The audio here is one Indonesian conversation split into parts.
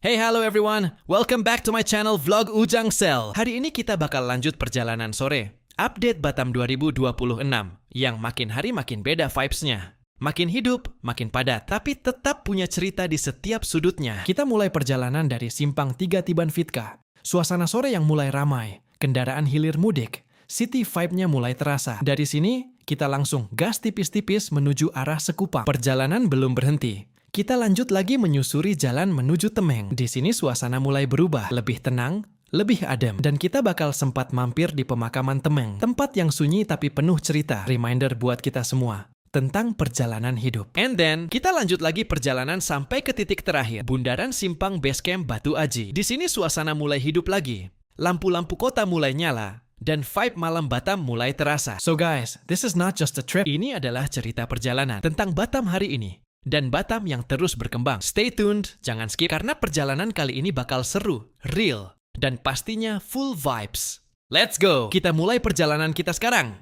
Hey, hello everyone. Welcome back to my channel Vlog Ujang Sel. Hari ini kita bakal lanjut perjalanan sore. Update Batam 2026 yang makin hari makin beda vibes-nya. Makin hidup, makin padat, tapi tetap punya cerita di setiap sudutnya. Kita mulai perjalanan dari Simpang 3 Tiban Vitka. Suasana sore yang mulai ramai, kendaraan hilir mudik, city vibe-nya mulai terasa. Dari sini, kita langsung gas tipis-tipis menuju arah Sekupang. Perjalanan belum berhenti. Kita lanjut lagi menyusuri jalan menuju Temeng. Di sini suasana mulai berubah, lebih tenang, lebih adem. Dan kita bakal sempat mampir di pemakaman Temeng. Tempat yang sunyi tapi penuh cerita. Reminder buat kita semua tentang perjalanan hidup. And then, kita lanjut lagi perjalanan sampai ke titik terakhir. Bundaran Simpang Basecamp Batu Aji. Di sini suasana mulai hidup lagi. Lampu-lampu kota mulai nyala. Dan vibe malam Batam mulai terasa. So guys, this is not just a trip. Ini adalah cerita perjalanan tentang Batam hari ini. Dan Batam yang terus berkembang. Stay tuned, jangan skip, karena perjalanan kali ini bakal seru, real, dan pastinya full vibes. Let's go! Kita mulai perjalanan kita sekarang.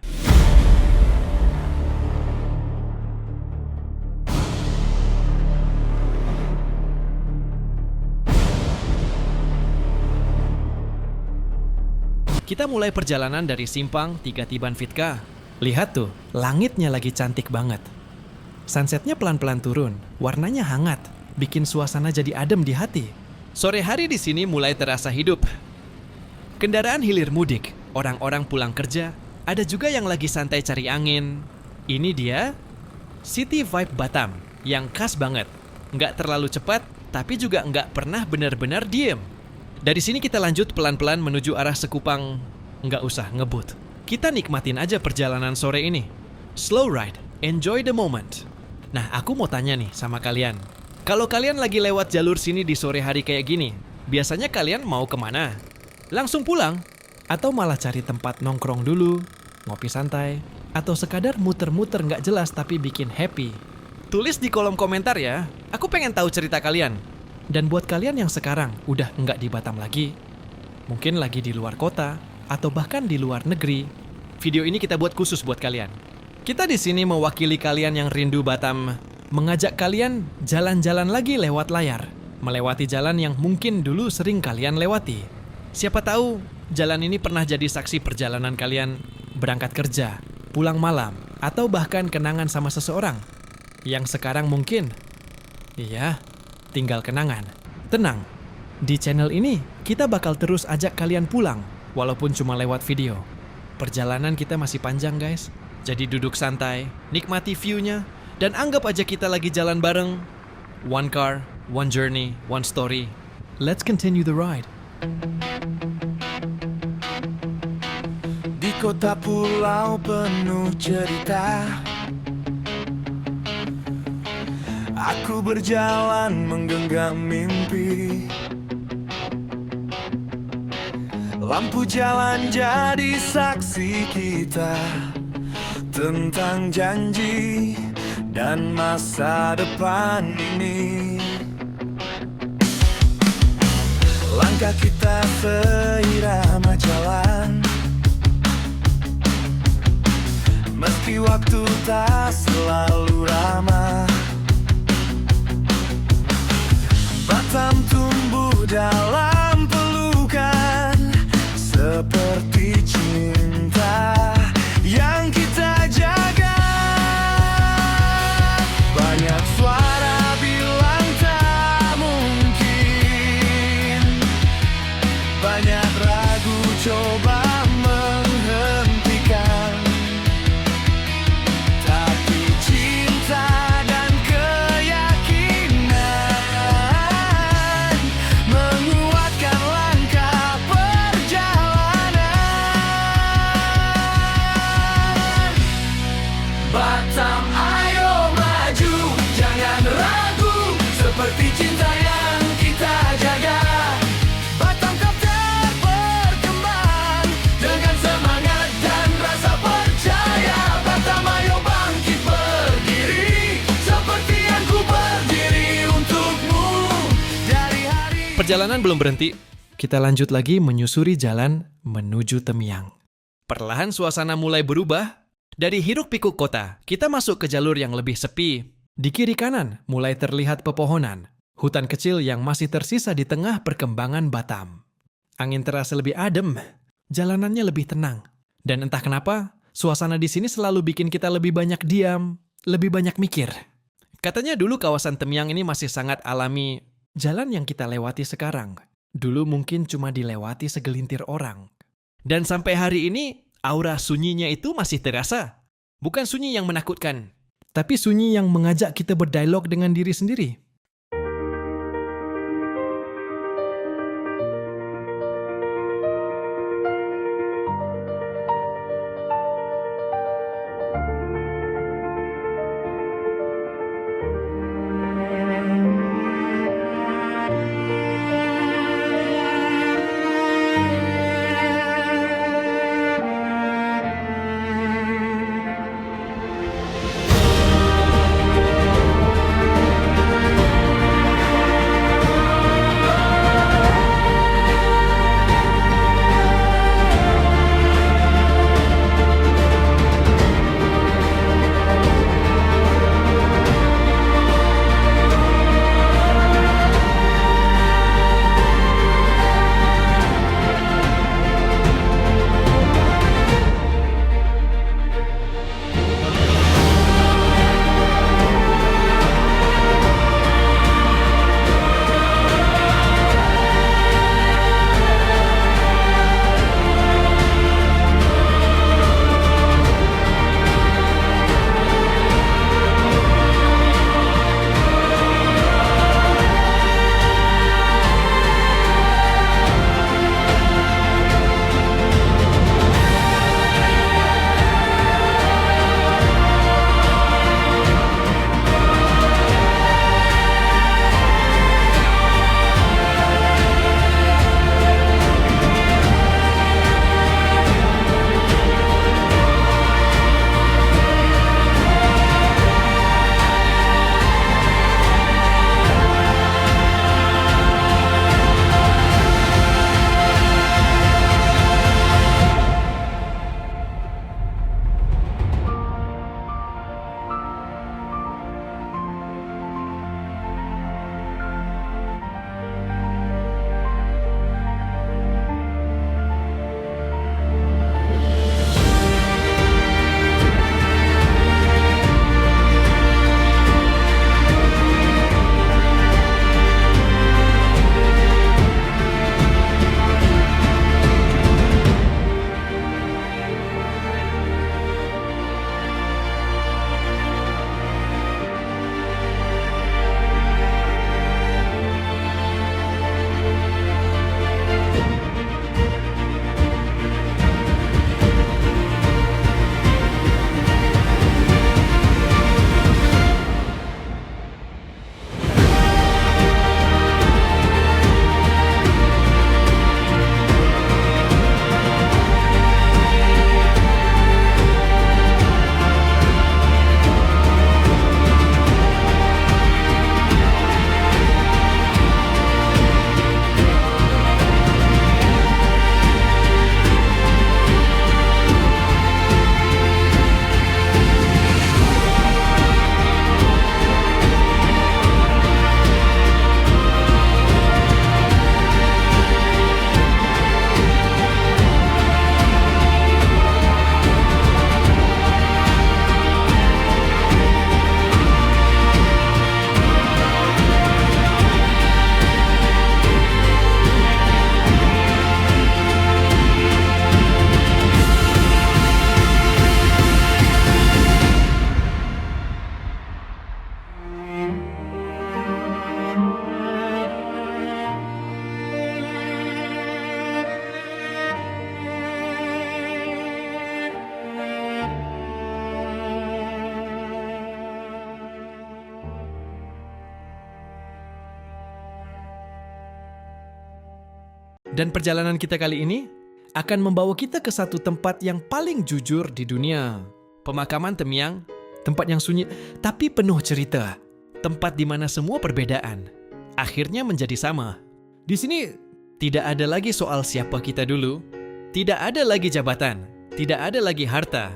Kita mulai perjalanan dari Simpang 3 Tiban Vitka. Lihat tuh, langitnya lagi cantik banget. Sunsetnya pelan-pelan turun, warnanya hangat, bikin suasana jadi adem di hati. Sore hari di sini mulai terasa hidup. Kendaraan hilir mudik, orang-orang pulang kerja, ada juga yang lagi santai cari angin. Ini dia, city vibe Batam, yang khas banget. Nggak terlalu cepat, tapi juga nggak pernah benar-benar diem. Dari sini kita lanjut pelan-pelan menuju arah Sekupang. Nggak usah ngebut. Kita nikmatin aja perjalanan sore ini. Slow ride, enjoy the moment. Nah, aku mau tanya nih sama kalian. Kalau kalian lagi lewat jalur sini di sore hari kayak gini, biasanya kalian mau kemana? Langsung pulang? Atau malah cari tempat nongkrong dulu, ngopi santai, atau sekadar muter-muter nggak jelas tapi bikin happy? Tulis di kolom komentar ya, aku pengen tahu cerita kalian. Dan buat kalian yang sekarang udah nggak di Batam lagi, mungkin lagi di luar kota, atau bahkan di luar negeri, video ini kita buat khusus buat kalian. Kita di sini mewakili kalian yang rindu Batam, mengajak kalian jalan-jalan lagi lewat layar, melewati jalan yang mungkin dulu sering kalian lewati. Siapa tahu jalan ini pernah jadi saksi perjalanan kalian berangkat kerja, pulang malam, atau bahkan kenangan sama seseorang yang sekarang mungkin, iya, tinggal kenangan. Tenang, di channel ini kita bakal terus ajak kalian pulang, walaupun cuma lewat video. Perjalanan kita masih panjang guys. Jadi duduk santai, nikmati view-nya, dan anggap aja kita lagi jalan bareng. One car, one journey, one story. Let's continue the ride. Di kota pulau penuh cerita, aku berjalan menggenggam mimpi. Lampu jalan jadi saksi kita tentang janji dan masa depan ini. Langkah kita seirama jalan, meski waktu tak selalu ramah. Batam tumbuh dalam pelukan, seperti cinta yang kita jaga. Banyak suara bilang tak mungkin, banyak ragu coba menghentikan, tapi cinta dan keyakinan menguatkan langkah perjalanan. Batam ayo maju, jangan ragu, seperti cinta yang kita jaga. Batam kau berkembang dengan semangat dan rasa percaya. Batam ayo bangkit berdiri, seperti yang ku berdiri untukmu dari hari. Perjalanan belum berhenti. Kita lanjut lagi menyusuri jalan menuju Temiang. Perlahan suasana mulai berubah. Dari hiruk-pikuk kota, kita masuk ke jalur yang lebih sepi. Di kiri kanan mulai terlihat pepohonan. Hutan kecil yang masih tersisa di tengah perkembangan Batam. Angin terasa lebih adem, jalanannya lebih tenang. Dan entah kenapa, suasana di sini selalu bikin kita lebih banyak diam, lebih banyak mikir. Katanya dulu kawasan Temyang ini masih sangat alami. Jalan yang kita lewati sekarang, dulu mungkin cuma dilewati segelintir orang. Dan sampai hari ini, aura sunyinya itu masih terasa. Bukan sunyi yang menakutkan, tapi sunyi yang mengajak kita berdialog dengan diri sendiri. Dan perjalanan kita kali ini akan membawa kita ke satu tempat yang paling jujur di dunia. Pemakaman Temyang, tempat yang sunyi tapi penuh cerita. Tempat di mana semua perbedaan akhirnya menjadi sama. Di sini tidak ada lagi soal siapa kita dulu, tidak ada lagi jabatan, tidak ada lagi harta.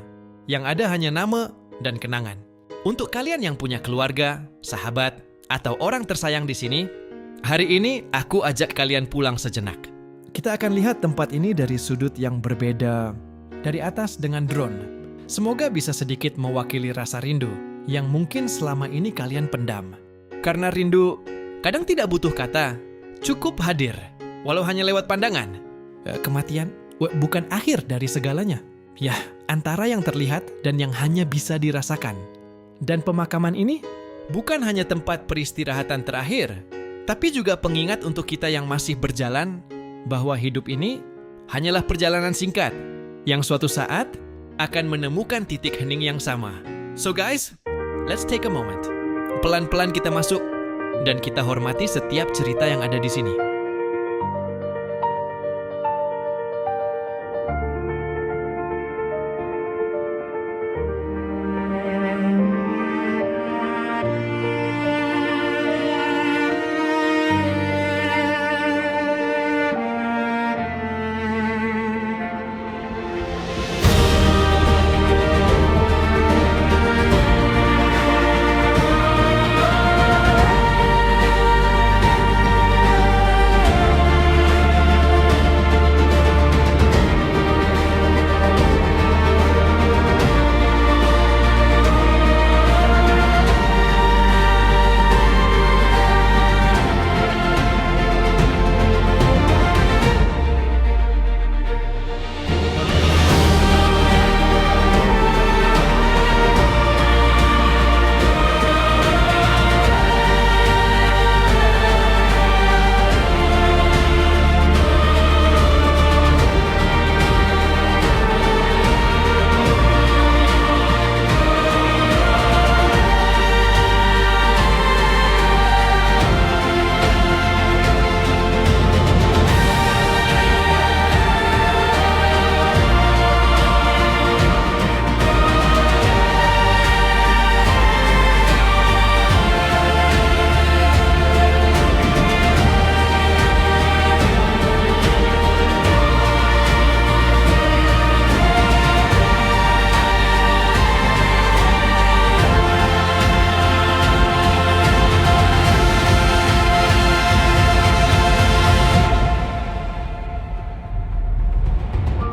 Yang ada hanya nama dan kenangan. Untuk kalian yang punya keluarga, sahabat, atau orang tersayang di sini, hari ini aku ajak kalian pulang sejenak. Kita akan lihat tempat ini dari sudut yang berbeda, dari atas dengan drone. Semoga bisa sedikit mewakili rasa rindu yang mungkin selama ini kalian pendam. Karena rindu kadang tidak butuh kata, cukup hadir, walau hanya lewat pandangan. Kematian bukan akhir dari segalanya. Ya, antara yang terlihat dan yang hanya bisa dirasakan. Dan pemakaman ini bukan hanya tempat peristirahatan terakhir, tapi juga pengingat untuk kita yang masih berjalan bahwa hidup ini hanyalah perjalanan singkat yang suatu saat akan menemukan titik hening yang sama. So guys, let's take a moment. Pelan-pelan kita masuk dan kita hormati setiap cerita yang ada di sini.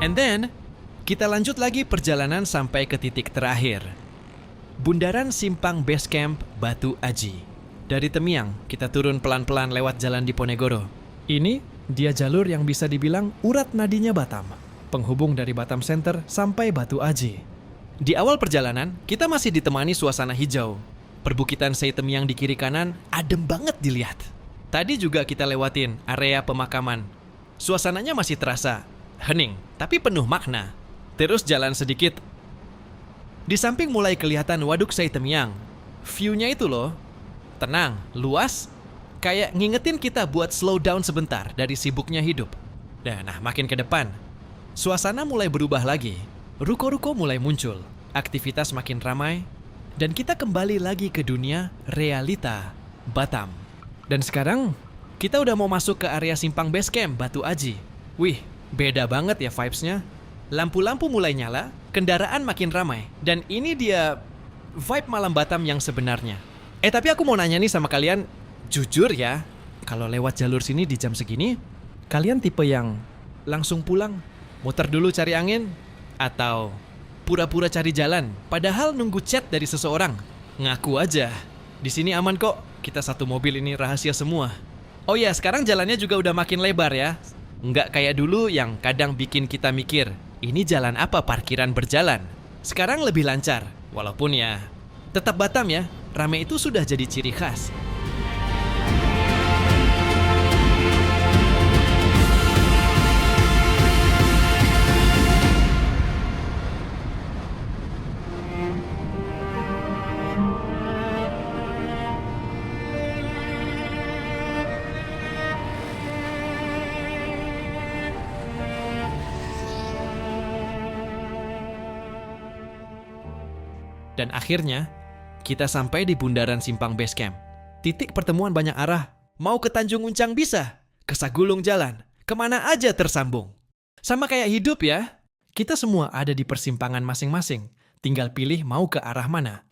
And then, kita lanjut lagi perjalanan sampai ke titik terakhir. Bundaran Simpang Base Camp Batu Aji. Dari Temiang, kita turun pelan-pelan lewat jalan Diponegoro. Ini, dia jalur yang bisa dibilang urat nadinya Batam. Penghubung dari Batam Center sampai Batu Aji. Di awal perjalanan, kita masih ditemani suasana hijau. Perbukitan Sei Temiang di kiri kanan, adem banget dilihat. Tadi juga kita lewatin area pemakaman. Suasananya masih terasa hening, tapi penuh makna. Terus jalan sedikit. Di samping mulai kelihatan Waduk Sei Temiang. View-nya itu loh, tenang, luas, kayak ngingetin kita buat slow down sebentar dari sibuknya hidup. Nah, makin ke depan, suasana mulai berubah lagi. Ruko-ruko mulai muncul, aktivitas makin ramai, dan kita kembali lagi ke dunia realita Batam. Dan sekarang, kita udah mau masuk ke area Simpang Base Camp Batu Aji. Wih, beda banget ya vibes-nya. Lampu-lampu mulai nyala, kendaraan makin ramai. Dan ini dia vibe malam Batam yang sebenarnya. Tapi aku mau nanya nih sama kalian, jujur ya, kalau lewat jalur sini di jam segini, kalian tipe yang langsung pulang, muter dulu cari angin, atau pura-pura cari jalan, padahal nunggu chat dari seseorang? Ngaku aja, di sini aman kok, kita satu mobil ini rahasia semua. Oh ya, sekarang jalannya juga udah makin lebar ya. Nggak kayak dulu yang kadang bikin kita mikir, ini jalan apa parkiran berjalan? Sekarang lebih lancar, walaupun ya tetap Batam ya, rame itu sudah jadi ciri khas. Dan akhirnya, kita sampai di bundaran Simpang Base Camp. Titik pertemuan banyak arah. Mau ke Tanjung Uncang bisa, ke Sagulung jalan, kemana aja tersambung. Sama kayak hidup ya, kita semua ada di persimpangan masing-masing. Tinggal pilih mau ke arah mana.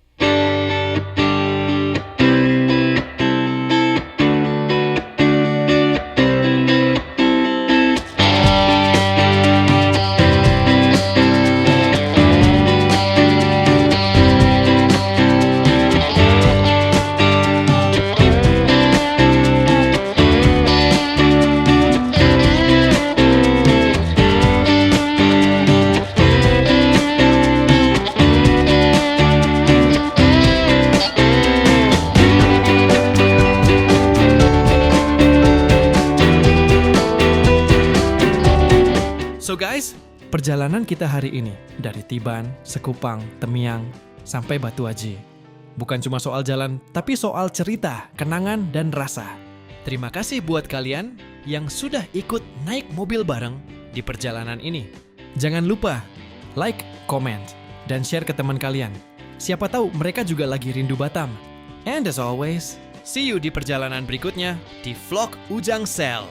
guys, perjalanan kita hari ini dari Tiban, Sekupang, Temiang, sampai Batu Aji. Bukan cuma soal jalan, tapi soal cerita, kenangan, dan rasa. Terima kasih buat kalian yang sudah ikut naik mobil bareng di perjalanan ini. Jangan lupa like, comment, dan share ke teman kalian. Siapa tahu mereka juga lagi rindu Batam. And as always, see you di perjalanan berikutnya di vlog Ujang Sel.